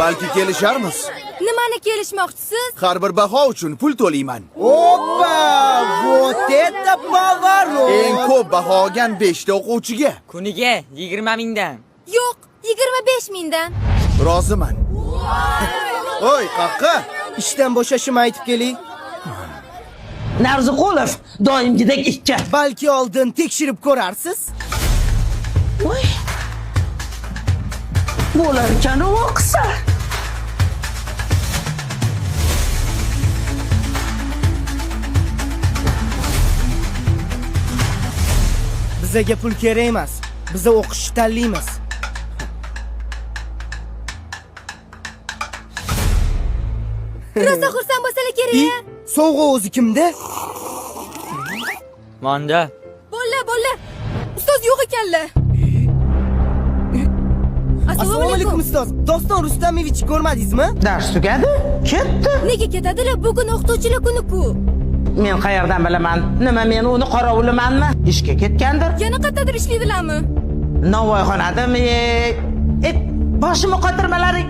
Balki kelisharmiz. Nimani kelishmoqchisiz? Har bir baho uchun pul to'layman. Oppa! Вот это поворот! Eng ko'p baho olgan 5 ta o'quvchiga. Kuniga 20 mingdan. Yo'q, 25 mingdan. Roziman. Oy, qaqqa. Ishdan bo'shashimni aytib keling. Narziqulov doimgidek 2. Balki oldin tekshirib ko'rarsiz. Voy. Bo'larkan o'qisa. Bizga pul kerak emas. Biz o'qishni tanlaymiz. Rosa xursand bo'lsalar kerak. Sovg'a o'zi kimda? Manda. Bo'lla. Ustoz yo'q ekanlar. Assalomu alaykum ustoz. Doston Rustamovich ko'rmadingizmi? Dars tugadi, ketdi. Nega ketadilar? Bugun o'qituvchilar kuni-ku. Men qayerdan bilaman? Nima men uni qoravulimanmi? Ishga ketgandir. Yana qayerdadir ishlaydilarmi? Navoiyxonadami? Boshimni qotirmalaring.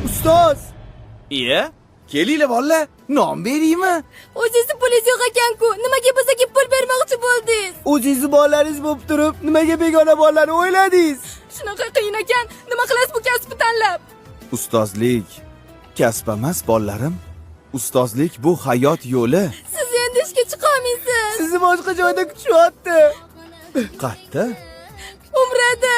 Ustoz, Iya? Kelinglar bolalar, non beraymi? O'zingizni pulingiz yo'q ekan-ku. Nimaga bizga pul bermoqchi bo'ldingiz? o'zingizni bolalaringiz bo'lib turib, nimaga begona bolalarni o'yladingiz? Shunaqa qiyin ekan. Nima qilasiz bu kasbni tanlab? Ustozlik kasb emas, bolalarim. Ustozlik bu hayot yo'li. Siz endi ishga chiqa olmaysiz. Sizni boshqa joyda kutishyapti. Qatta? Umrada.